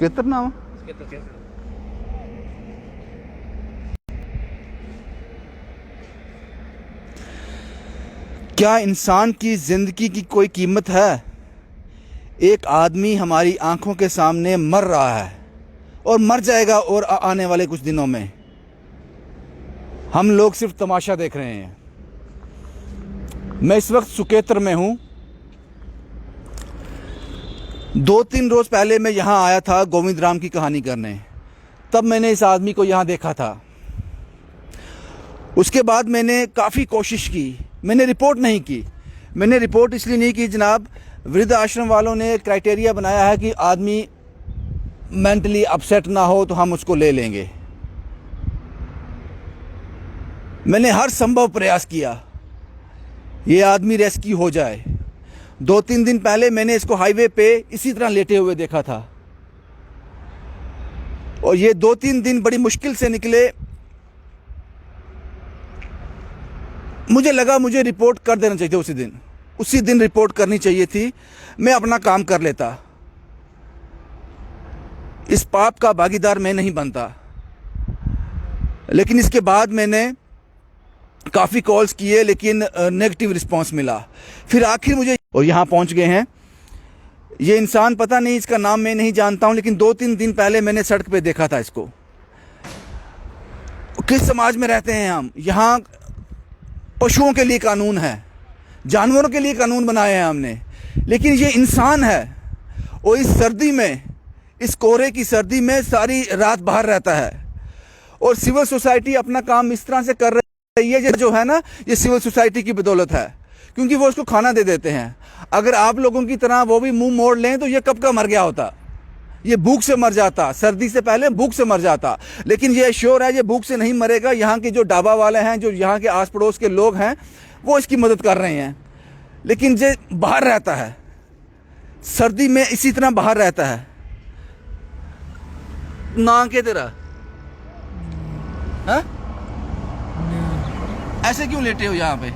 सुकेतर नाम। क्या इंसान की ज़िंदगी की कोई कीमत है? एक आदमी हमारी आंखों के सामने मर रहा है और मर जाएगा, और आने वाले कुछ दिनों में हम लोग सिर्फ तमाशा देख रहे हैं। मैं इस वक्त सुकेतर में हूँ। 2-3 रोज़ पहले मैं यहाँ आया था गोविंद राम की कहानी करने। तब मैंने इस आदमी को यहाँ देखा था। उसके बाद मैंने काफ़ी कोशिश की, मैंने रिपोर्ट नहीं की। मैंने रिपोर्ट इसलिए नहीं की जनाब, वृद्ध आश्रम वालों ने क्राइटेरिया बनाया है कि आदमी मेंटली अपसेट ना हो तो हम उसको ले लेंगे। मैंने हर संभव प्रयास किया ये आदमी रेस्क्यू हो जाए। 2-3 दिन पहले मैंने इसको हाईवे पे इसी तरह लेटे हुए देखा था, और ये 2-3 दिन बड़ी मुश्किल से निकले। मुझे लगा मुझे रिपोर्ट कर देना चाहिए था। उसी दिन रिपोर्ट करनी चाहिए थी। मैं अपना काम कर लेता। इस पाप का भागीदार मैं नहीं बनता। लेकिन इसके बाद मैंने काफ़ी कॉल्स किए, लेकिन नेगेटिव रिस्पांस मिला। फिर आखिर मुझे, और यहाँ पहुँच गए हैं। ये इंसान, पता नहीं इसका नाम मैं नहीं जानता हूँ, लेकिन 2-3 दिन पहले मैंने सड़क पे देखा था इसको। किस समाज में रहते हैं हम? यहाँ पशुओं के लिए कानून है, जानवरों के लिए कानून बनाए हैं हमने, लेकिन ये इंसान है। और इस सर्दी में, इस कोहरे की सर्दी में सारी रात बाहर रहता है। और सिविल सोसाइटी अपना काम इस तरह से कर रही है, जो है ना, ये सिविल सोसाइटी की बदौलत है, क्योंकि वो उसको खाना दे देते हैं। अगर आप लोगों की तरह वो भी मुंह मोड़ लें तो ये कब का मर गया होता। ये भूख से मर जाता, सर्दी से पहले भूख से मर जाता। लेकिन ये श्योर है ये भूख से नहीं मरेगा। यहाँ के जो ढाबा वाले हैं, जो यहाँ के आस पड़ोस के लोग हैं, वो इसकी मदद कर रहे हैं। लेकिन ये बाहर रहता है, सर्दी में इसी तरह बाहर रहता है। ना के तेरा है? ऐसे क्यों लेटे हो यहाँ पे?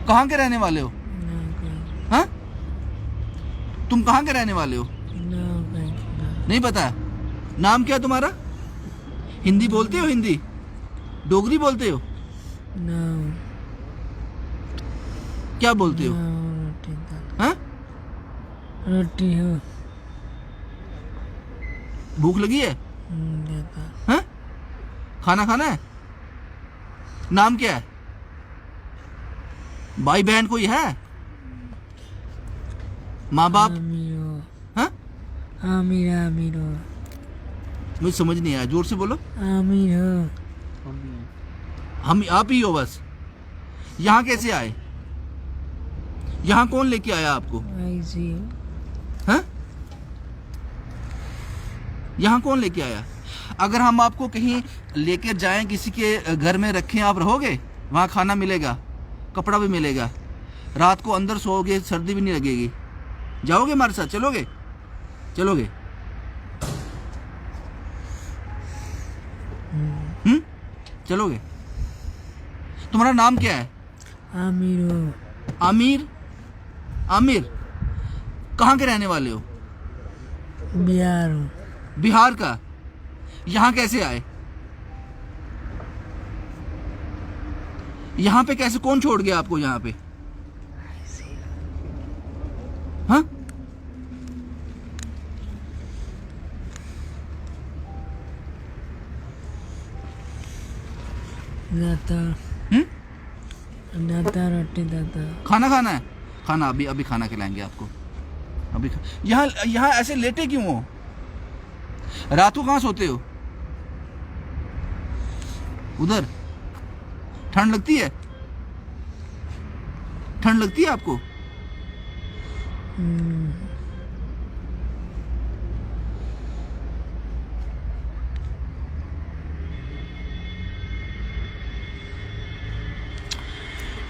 कहाँ के रहने वाले हो? हाँ, तुम कहाँ के रहने वाले हो? नहीं पता? नाम क्या तुम्हारा? हिंदी बोलते हो? हिंदी डोगरी बोलते हो? क्या बोलते हो? हाँ? रोटी हो। भूख लगी है? हाँ? खाना खाना है? नाम क्या है? भाई बहन कोई है? माँ बाप? हाँ? आमिर आमिर हो। मुझे समझ नहीं आया, जोर से बोलो। आमिर हो। हम आप ही हो बस? यहाँ कैसे आए? यहाँ कौन लेके आया आपको? ऐसी हो। हाँ? यहाँ कौन लेके आया? अगर हम आपको कहीं लेकर जाएं, किसी के घर में रखें, आप रहोगे? वहाँ खाना मिलेगा, कपड़ा भी मिलेगा, रात को अंदर सोओगे, सर्दी भी नहीं लगेगी। जाओगे हमारे साथ? चलोगे? चलोगे? चलोगे? तुम्हारा नाम क्या है? आमिर हो। आमिर? आमिर कहाँ के रहने वाले हो? बिहार हो। बिहार का? यहाँ कैसे आए? यहाँ पे कैसे, कौन छोड़ गया आपको यहाँ पे? हाँ? दाता दाता रोटी दाता। खाना खाना है? खाना अभी अभी खाना खिलाएंगे आपको। अभी यहाँ यहाँ ऐसे लेटे क्यों हो? रात को कहाँ सोते हो? उधर? ठंड लगती है? ठंड लगती है आपको?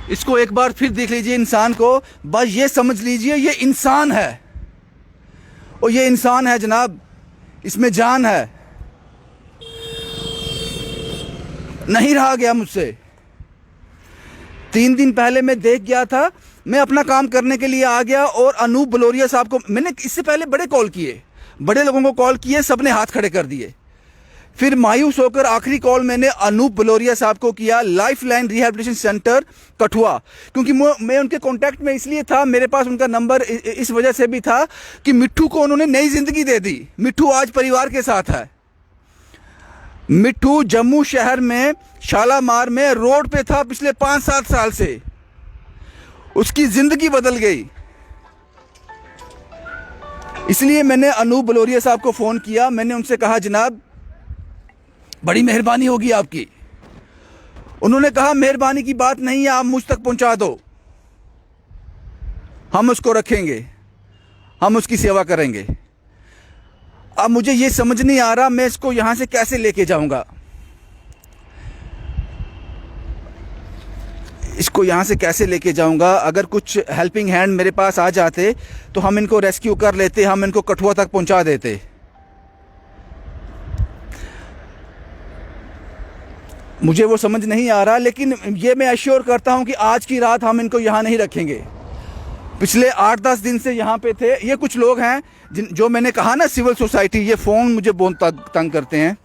इसको एक बार फिर देख लीजिए, इंसान को। बस ये समझ लीजिए ये इंसान है, और ये इंसान है जनाब, इसमें जान है। नहीं रहा गया मुझसे। 3 दिन पहले मैं देख गया था, मैं अपना काम करने के लिए आ गया, और अनूप बलोरिया साहब को मैंने इससे पहले बड़े कॉल किए, बड़े लोगों को कॉल किए, सबने हाथ खड़े कर दिए। फिर मायूस होकर आखिरी कॉल मैंने अनूप बलोरिया साहब को किया, life line rehabilitation centre Kathua, क्योंकि मैं उनके कांटेक्ट में इसलिए था, मेरे पास उनका नंबर इस वजह से भी था कि मिट्ठू को उन्होंने नई जिंदगी दे दी। मिट्ठू आज परिवार के साथ है। मिट्ठू जम्मू शहर में शालामार में रोड पे था पिछले 5-7 साल से, उसकी जिंदगी बदल गई। इसलिए मैंने अनूप बलोरिया साहब को फ़ोन किया। मैंने उनसे कहा, जनाब बड़ी मेहरबानी होगी आपकी। उन्होंने कहा, मेहरबानी की बात नहीं है, आप मुझ तक पहुंचा दो, हम उसको रखेंगे, हम उसकी सेवा करेंगे। अब मुझे ये समझ नहीं आ रहा मैं इसको यहां से कैसे लेके जाऊंगा, इसको यहाँ से कैसे लेके जाऊंगा। अगर कुछ हेल्पिंग हैंड मेरे पास आ जाते तो हम इनको रेस्क्यू कर लेते, हम इनको कठुआ तक पहुंचा देते। मुझे वो समझ नहीं आ रहा, लेकिन ये मैं एश्योर करता हूं कि आज की रात हम इनको यहाँ नहीं रखेंगे। पिछले 8-10 दिन से यहाँ पे थे। ये कुछ लोग हैं जो मैंने कहा ना, सिविल सोसाइटी, ये फ़ोन मुझे बहुत तंग करते हैं।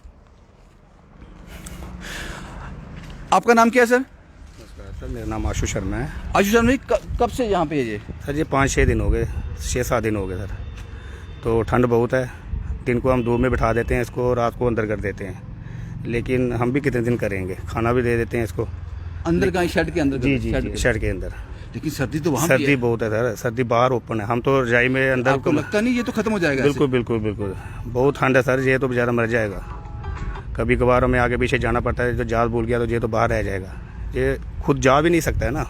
आपका नाम क्या है सर? सर मेरा नाम आशु शर्मा है। आशु शर्मा जी, कब से यहाँ पे ये? सर ये 5-6 दिन हो गए, 6-7 दिन हो गए सर। तो ठंड बहुत है, दिन को हम धूप में बिठा देते हैं इसको, रात को अंदर कर देते हैं। लेकिन हम भी कितने दिन करेंगे, खाना भी दे देते हैं इसको अंदर कहीं शेड के अंदर? जी शेड के अंदर। लेकिन सर्दी तो वहाँ सर्दी बहुत है सर, सर्दी बाहर ओपन है, हम तो रजाई में अंदर। आपको लगता नहीं ये तो खत्म हो जाएगा? बिल्कुल बिल्कुल बिल्कुल, बहुत ठंड है सर, ये तो बेचारा मर जाएगा। कभी कभार हमें आगे पीछे जाना पड़ता है, जो जाल भूल गया तो ये तो बाहर रह जाएगा। ये खुद जा भी नहीं सकता है ना,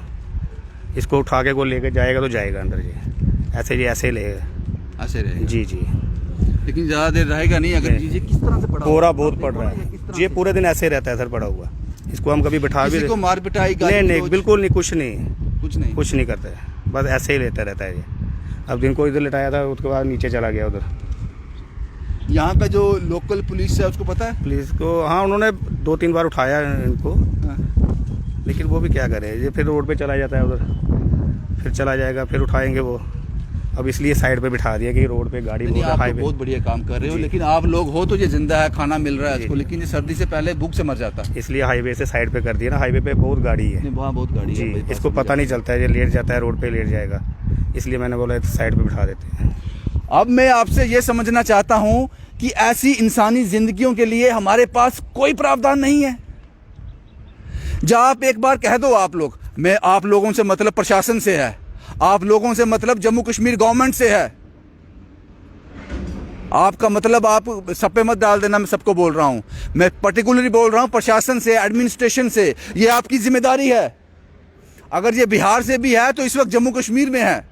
इसको उठा के को लेकर जाएगा तो जाएगा अंदर। ये ऐसे लेगा, ऐसे रहेगा। जी जी, लेकिन ज़्यादा देर रहेगा नहीं। अगर ये किस तरह से पड़ा, कोहरा बहुत पड़ रहा है, ये पूरे दिन ऐसे रहता है सर पड़ा हुआ। इसको हम कभी बिठा भी को मार पिटाई? नहीं, बिल्कुल नहीं, कुछ नहीं करता है, बस ऐसे ही लेता रहता है ये। अब दिन को इधर लिटाया था, उसके बाद नीचे चला गया उधर। यहाँ का जो लोकल पुलिस है उसको पता है? पुलिस को हाँ, उन्होंने 2-3 बार उठाया इनको, लेकिन वो भी क्या करे, ये फिर रोड पे चला जाता है उधर, फिर चला जाएगा, फिर उठाएंगे वो। अब इसलिए साइड पे बिठा दिया कि रोड पे गाड़ी बहुत बढ़िया काम कर रहे हो। लेकिन आप लोग हो तो ये जिंदा है, खाना मिल रहा है इसको, लेकिन ये सर्दी से पहले भूख से मर जाता। इसलिए हाईवे से साइड पे कर दिया ना, हाईवे पे बहुत गाड़ी है, वहाँ बहुत गाड़ी जी, है, इसको पता नहीं चलता है, ये लेट जाता है, रोड पे लेट जाएगा, इसलिए मैंने बोला साइड पे बिठा देते हैं। अब मैं आपसे ये समझना चाहता हूँ कि ऐसी इंसानी जिंदगियों के लिए हमारे पास कोई प्रावधान नहीं है। जहाँ आप एक बार कह दो, आप लोग, मैं आप लोगों से मतलब प्रशासन से है, आप लोगों से मतलब जम्मू कश्मीर गवर्नमेंट से है। आपका मतलब आप सब पे मत डाल देना, मैं सबको बोल रहा हूं, मैं पर्टिकुलरली बोल रहा हूं प्रशासन से, एडमिनिस्ट्रेशन से। ये आपकी जिम्मेदारी है। अगर ये बिहार से भी है तो इस वक्त जम्मू कश्मीर में है,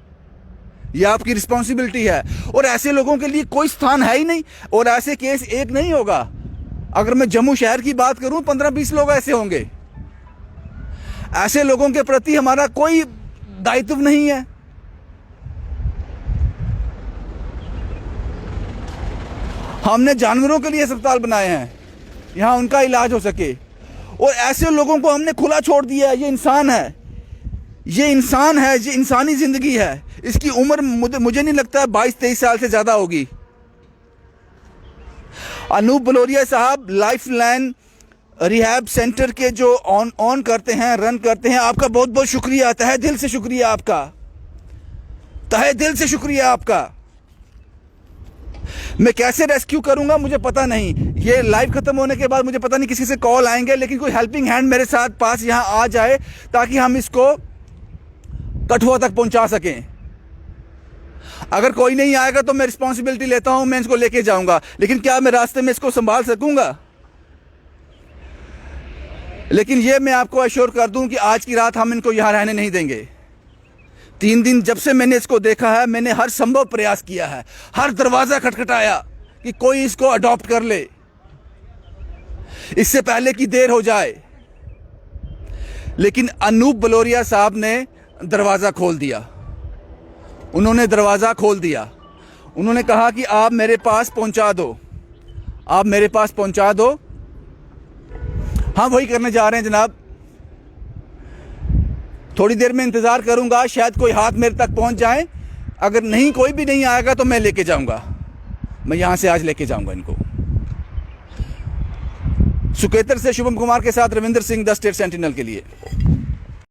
ये आपकी रिस्पॉन्सिबिलिटी है। और ऐसे लोगों के लिए कोई स्थान है ही नहीं, और ऐसे केस एक नहीं होगा। अगर मैं जम्मू शहर की बात करूं, 15-20 लोग ऐसे होंगे। ऐसे लोगों के प्रति हमारा कोई दायित्व नहीं है। हमने जानवरों के लिए अस्पताल बनाए हैं, यहां उनका इलाज हो सके, और ऐसे लोगों को हमने खुला छोड़ दिया है। ये इंसान है, ये इंसान है, ये इंसानी जिंदगी है। इसकी उम्र मुझे नहीं लगता 22-23 साल से ज्यादा होगी। अनूप बलोरिया साहब लाइफ लाइन रिहैब सेंटर के जो ऑन करते हैं, रन करते हैं, आपका बहुत बहुत शुक्रिया, तहे दिल से शुक्रिया आपका, तहे दिल से शुक्रिया आपका। मैं कैसे रेस्क्यू करूंगा मुझे पता नहीं, ये लाइव खत्म होने के बाद मुझे पता नहीं किसी से कॉल आएंगे, लेकिन कोई हेल्पिंग हैंड मेरे साथ पास यहां आ जाए ताकि हम इसको कठुआ तक पहुंचा सकें। अगर कोई नहीं आएगा तो मैं रिस्पॉन्सिबिलिटी लेता हूं, मैं इसको लेके जाऊंगा, लेकिन क्या मैं रास्ते में इसको संभाल सकूंगा? लेकिन ये मैं आपको अश्योर कर दूं कि आज की रात हम इनको यहां रहने नहीं देंगे। 3 दिन जब से मैंने इसको देखा है, मैंने हर संभव प्रयास किया है, हर दरवाजा खटखटाया कि कोई इसको अडॉप्ट कर ले, इससे पहले कि देर हो जाए। लेकिन अनूप बलोरिया साहब ने दरवाजा खोल दिया, उन्होंने दरवाजा खोल दिया। उन्होंने कहा कि आप मेरे पास पहुंचा दो, आप मेरे पास पहुंचा दो। हाँ, वही करने जा रहे हैं जनाब। थोड़ी देर में इंतजार करूंगा, शायद कोई हाथ मेरे तक पहुंच जाए। अगर नहीं, कोई भी नहीं आएगा तो मैं लेके जाऊंगा, मैं यहाँ से आज लेके जाऊँगा इनको। सुकेतर से शुभम कुमार के साथ Ravinder Singh, the state sentinel के लिए।